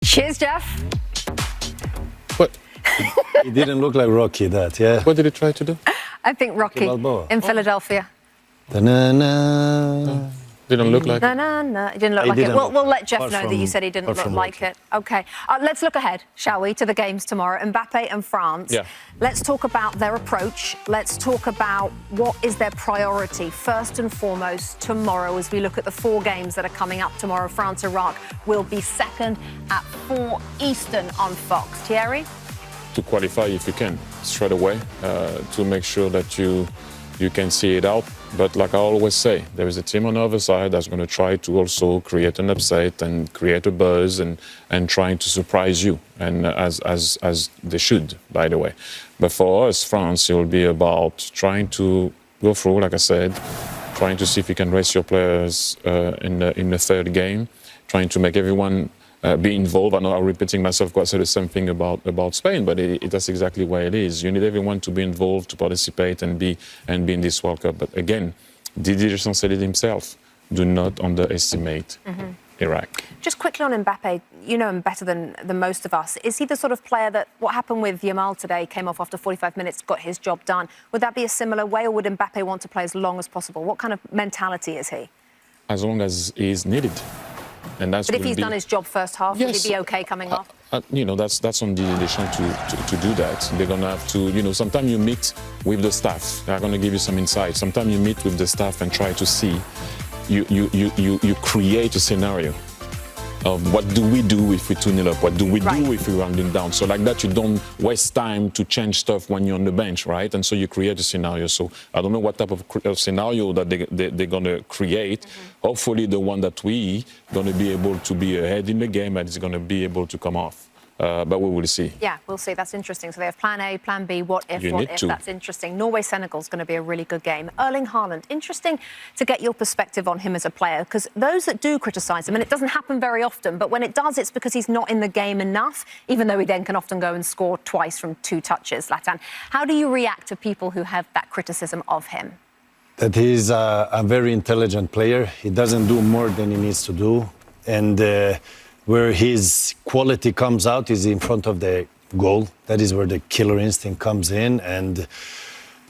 Cheers, Jeff. What? He didn't look like Rocky, that, yeah? What did he try to do? I think Rocky Balboa. in Philadelphia. Da-na-na. Didn't look like No, it. no, no. It didn't look He like it. didn't We'll look let Jeff apart know that from- you said he didn't apart look from like Rocky. it. Okay. Let's look ahead, shall we, to the games tomorrow. Mbappe and France. Yeah. Let's talk about their approach. Let's talk about what is their priority, first and foremost, tomorrow as we look at the 4 games that are coming up tomorrow. France-Iraq will be second at 4 Eastern on Fox. Thierry? To qualify if you can, straight away, to make sure that you can see it out. But like I always say, there is a team on the other side that's going to try to also create an upset and create a buzz and trying to surprise you, and as they should, by the way. But for us, France, it will be about trying to go through, like I said, trying to see if you can race your players in the third game, trying to make everyone be involved. I know I'm repeating myself because I said the same thing about Spain, but that's exactly where it is. You need everyone to be involved, to participate, and be in this World Cup. But again, Didier Deschamps said it himself: do not underestimate Iraq. Just quickly on Mbappe, you know him better than most of us. Is he the sort of player that what happened with Yamal today, came off after 45 minutes, got his job done? Would that be a similar way, or would Mbappe want to play as long as possible? What kind of mentality is he? As long as he is needed. And that's But if he's done his job first half, Yes. would he be okay coming off? That's on Didier Deschamps to do that. They're going to have to, sometimes you meet with the staff. They're going to give you some insight. Sometimes you meet with the staff and try to see, you create a scenario of what do we do if we 2-0 up? What do we do if we're rounding down? So like that, you don't waste time to change stuff when you're on the bench, right? And so you create a scenario. So I don't know what type of scenario that they're going to create. Hopefully the one that we going to be able to be ahead in the game and it's going to be able to come off. But we will see. Yeah, we'll see. That's interesting. So they have plan A, plan B, what if. That's interesting. Norway-Senegal is going to be a really good game. Erling Haaland, interesting to get your perspective on him as a player, because those that do criticise him, and it doesn't happen very often, but when it does, it's because he's not in the game enough, even though he then can often go and score twice from 2 touches, Zlatan. How do you react to people who have that criticism of him? That he's a very intelligent player. He doesn't do more than he needs to do. And where his quality comes out is in front of the goal. That is where the killer instinct comes in. And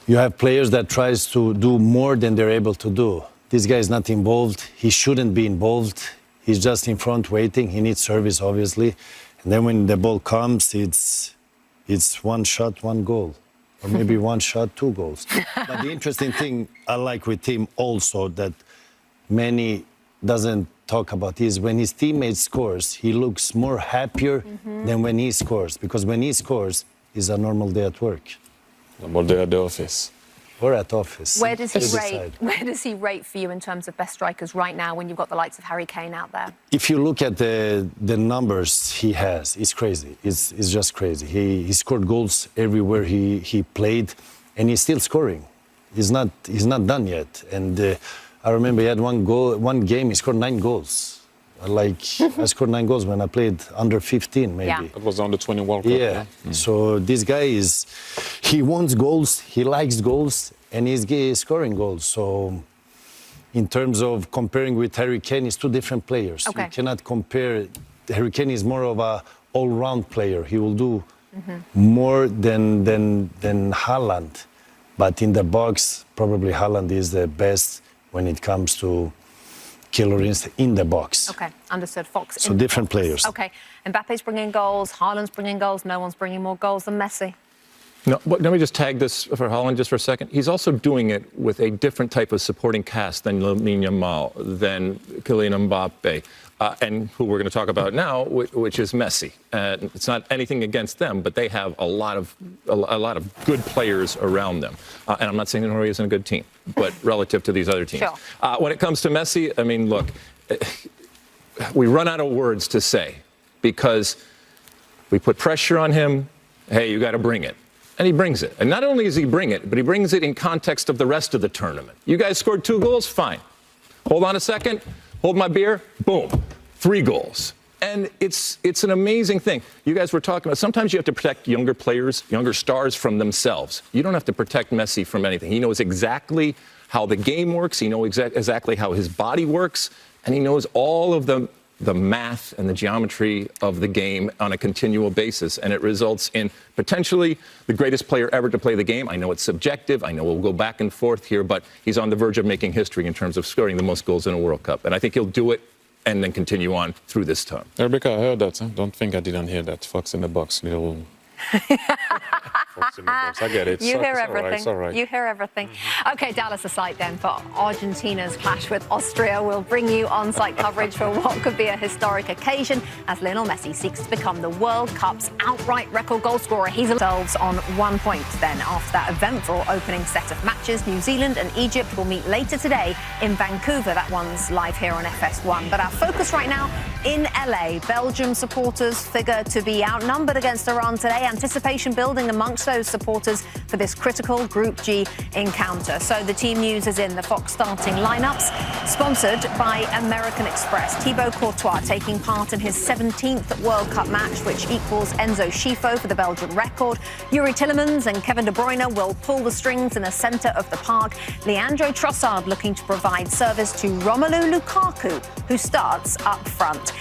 you have players that tries to do more than they're able to do. This guy is not involved. He shouldn't be involved. He's just in front waiting. He needs service, obviously. And then when the ball comes, it's 1 shot, 1 goal. Or maybe 1 shot, 2 goals. But the interesting thing I like with him also that many doesn't talk about is when his teammate scores, he looks more happier than when he scores. Because when he scores, it's a normal day at work. Normal day at the office. Or at office. Where does he rate for you in terms of best strikers right now when you've got the likes of Harry Kane out there? If you look at the numbers he has, it's crazy. It's just crazy. He scored goals everywhere he played, and he's still scoring. He's not done yet. And I remember he had one game, he scored 9 goals. I scored 9 goals when I played under 15, maybe. Yeah. That was under 20 World Cup. Yeah. So this guy he wants goals, he likes goals, and he's scoring goals. So in terms of comparing with Harry Kane, it's 2 different players. Okay. You cannot compare. Harry Kane is more of a all-round player. He will do more than Haaland. But in the box, probably Haaland is the best when it comes to killer instinct in the box. Okay, understood. Fox. So different players. Okay, Mbappe's bringing goals, Haaland's bringing goals. No one's bringing more goals than Messi. No, but let me just tag this for Haaland just for a second. He's also doing it with a different type of supporting cast than Lamine Yamal, than Kylian Mbappe, and who we're going to talk about now, which is Messi. It's not anything against them, but they have a lot of good players around them. And I'm not saying that Norway isn't a good team, but relative to these other teams. Sure. When it comes to Messi, I mean, look, we run out of words to say because we put pressure on him. Hey, you got to bring it. And he brings it. And not only does he bring it, but he brings it in context of the rest of the tournament. You guys scored 2 goals? Fine. Hold on a second. Hold my beer. Boom. 3 goals. And it's an amazing thing. You guys were talking about sometimes you have to protect younger players, younger stars from themselves. You don't have to protect Messi from anything. He knows exactly how the game works. He knows exactly how his body works. And he knows all of the the math and the geometry of the game on a continual basis. And it results in potentially the greatest player ever to play the game. I know it's subjective. I know we'll go back and forth here, but he's on the verge of making history in terms of scoring the most goals in a World Cup. And I think he'll do it and then continue on through this time. Rebecca, I heard that. Huh? Don't think I didn't hear that. Fox in the box, little... I get it. You hear everything. All right, it's all right. You hear everything. OK, Dallas aside then for Argentina's clash with Austria. We'll bring you on-site coverage for what could be a historic occasion as Lionel Messi seeks to become the World Cup's outright record goal scorer. He's themselves on 1 point then after that eventful opening set of matches. New Zealand and Egypt will meet later today in Vancouver. That one's live here on FS1. But our focus right now in LA. Belgium supporters figure to be outnumbered against Iran today. Anticipation building amongst those supporters for this critical Group G encounter. So the team news is in the Fox starting lineups, sponsored by American Express. Thibaut Courtois taking part in his 17th World Cup match, which equals Enzo Schifo for the Belgian record. Yuri Tillemans and Kevin De Bruyne will pull the strings in the centre of the park. Leandro Trossard looking to provide service to Romelu Lukaku, who starts up front.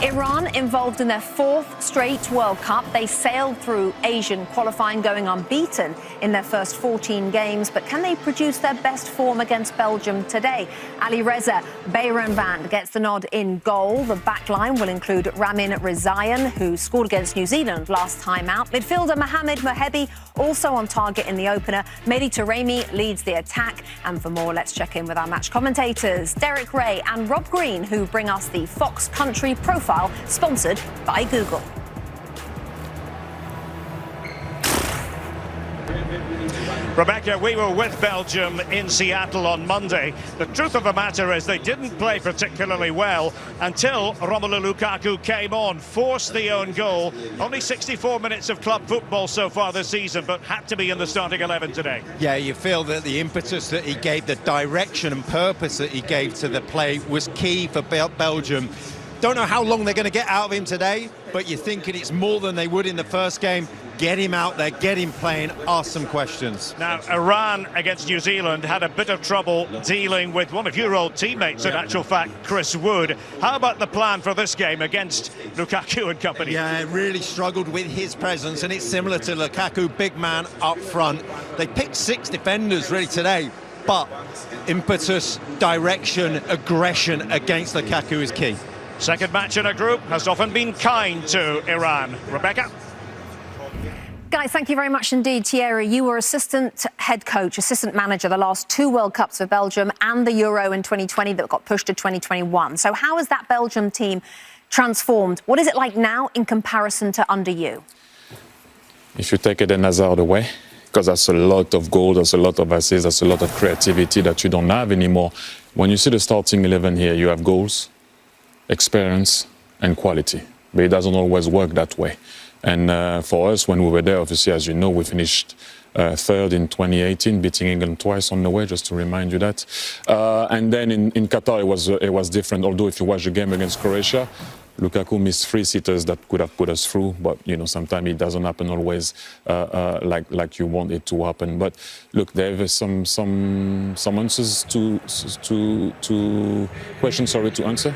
Iran involved in their 4th straight World Cup. They sailed through Asian qualifying, going unbeaten in their first 14 games. But can they produce their best form against Belgium today? Ali Reza Bayramvand gets the nod in goal. The back line will include Ramin Rezayan, who scored against New Zealand last time out. Midfielder Mohamed Mohebi also on target in the opener. Mehdi Taremi leads the attack. And for more, let's check in with our match commentators, Derek Ray and Rob Green, who bring us the Fox Country Profile, sponsored by Google. Rebecca, we were with Belgium in Seattle on Monday. The truth of the matter is they didn't play particularly well until Romelu Lukaku came on, forced the own goal. Only 64 minutes of club football so far this season, but had to be in the starting 11 today. Yeah, you feel that the impetus that he gave, the direction and purpose that he gave to the play was key for Belgium. Don't know how long they're going to get out of him today, but you're thinking it's more than they would in the first game. Get him out there, get him playing, ask some questions. Now, Iran against New Zealand had a bit of trouble dealing with one of your old teammates, in actual fact, Chris Wood. How about the plan for this game against Lukaku and company? Yeah, really struggled with his presence, and it's similar to Lukaku, big man up front. They picked 6 defenders really today, but impetus, direction, aggression against Lukaku is key. Second match in a group has often been kind to Iran. Rebecca? Guys, thank you very much indeed. Thierry, you were assistant head coach, assistant manager, the last 2 World Cups for Belgium and the Euro in 2020 that got pushed to 2021. So how has that Belgium team transformed? What is it like now in comparison to under you? If you take Eden Hazard away, because that's a lot of goals, that's a lot of assists, that's a lot of creativity that you don't have anymore. When you see the starting 11 here, you have goals, experience and quality. But it doesn't always work that way. And for us, when we were there, obviously, as you know, we finished 3rd in 2018, beating England twice on the way, just to remind you that. And then in Qatar, it was different. Although if you watch the game against Croatia, Lukaku missed 3 sitters that could have put us through. But, you know, sometimes it doesn't happen always like you want it to happen. But look, there are some answers to questions, to answer.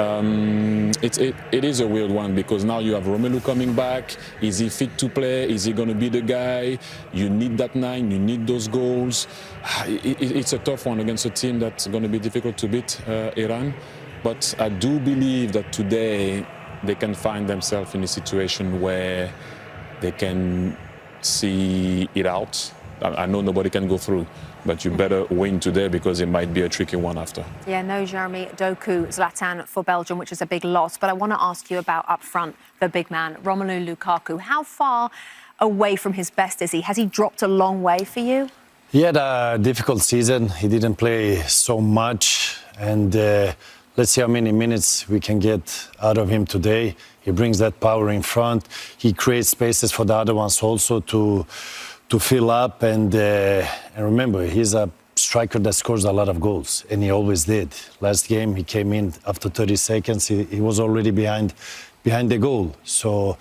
It is a weird one because now you have Romelu coming back. Is he fit to play? Is he going to be the guy? You need that 9. You need those goals. It's a tough one against a team that's going to be difficult to beat, Iran. But I do believe that today they can find themselves in a situation where they can see it out. I know nobody can go through, but you better win today because it might be a tricky one after. Yeah, no Jeremy Doku, Zlatan for Belgium, which is a big loss. But I want to ask you about up front, the big man, Romelu Lukaku. How far away from his best is he? Has he dropped a long way for you? He had a difficult season. He didn't play so much. And let's see how many minutes we can get out of him today. He brings that power in front. He creates spaces for the other ones also to fill up. And remember, he's a striker that scores a lot of goals, and he always did. Last game, he came in after 30 seconds. He was already behind the goal. So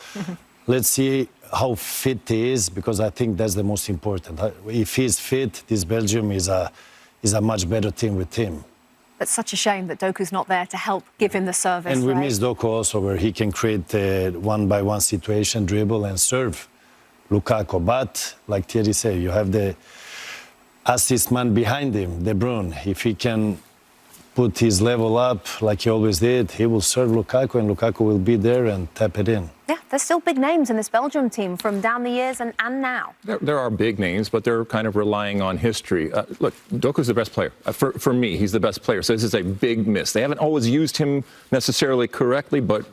let's see how fit he is, because I think that's the most important. If he's fit, this Belgium is a much better team with him. But such a shame that Doku's not there to help give him the service. And we right? miss Doku also, where he can create one-by-one situation, dribble and serve Lukaku. But, like Thierry said, you have the assist man behind him, De Bruyne. If he can put his level up like he always did, he will serve Lukaku, and Lukaku will be there and tap it in. Yeah, there's still big names in this Belgium team from down the years and now. There are big names, but they're kind of relying on history. Look, Doku's the best player. For me, he's the best player. So this is a big miss. They haven't always used him necessarily correctly, but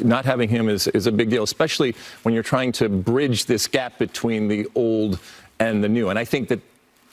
not having him is a big deal, especially when you're trying to bridge this gap between the old and the new. And I think that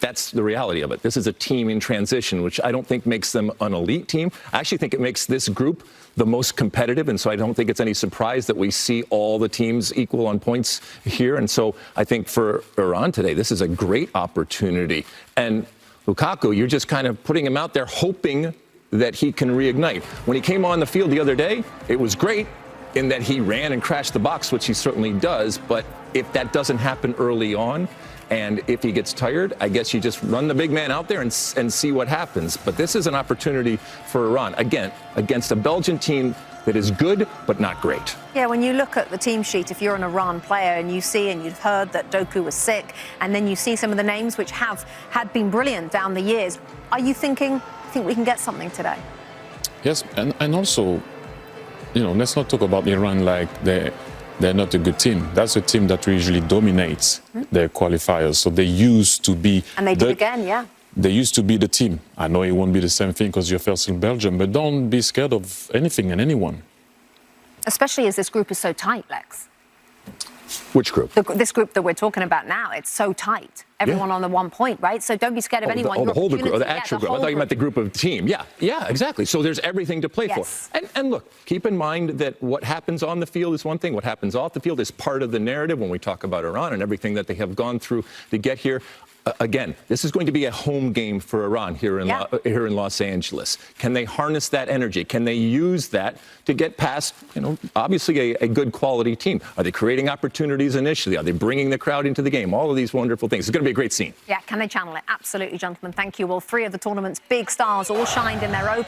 that's the reality of it. This is a team in transition, which I don't think makes them an elite team. I actually think it makes this group the most competitive, and so I don't think it's any surprise that we see all the teams equal on points here. And so I think for Iran today, this is a great opportunity. And Lukaku, you're just kind of putting him out there hoping that he can reignite. When he came on the field the other day, it was great in that he ran and crashed the box, which he certainly does. But if that doesn't happen early on, and if he gets tired, I guess you just run the big man out there and see what happens. But this is an opportunity for Iran, again, against a Belgian team that is good but not great. Yeah, when you look at the team sheet, if you're an Iran player and you see and you've heard that Doku was sick, and then you see some of the names which had been brilliant down the years, are you think we can get something today? Yes, and also, you know, let's not talk about Iran like they're not a good team. That's a team that usually dominates their qualifiers. So they used to be... And they did again, yeah. They used to be the team. I know it won't be the same thing because you're first in Belgium, but don't be scared of anything and anyone. Especially as this group is so tight, Lex. Which group? This group that we're talking about now, it's so tight. Everyone on the 1 point, right? So don't be scared of anyone. The whole group, the actual group. I thought you meant the group of team. Yeah, exactly. So there's everything to play for. And look, keep in mind that what happens on the field is one thing. What happens off the field is part of the narrative when we talk about Iran and everything that they have gone through to get here. Again, this is going to be a home game for Iran here in Los Angeles. Can they harness that energy? Can they use that to get past, you know, obviously a good quality team? Are they creating opportunities initially? Are they bringing the crowd into the game? All of these wonderful things. It's going to be a great scene. Yeah, can they channel it? Absolutely, gentlemen. Thank you. Well, 3 of the tournament's big stars all shined in their own.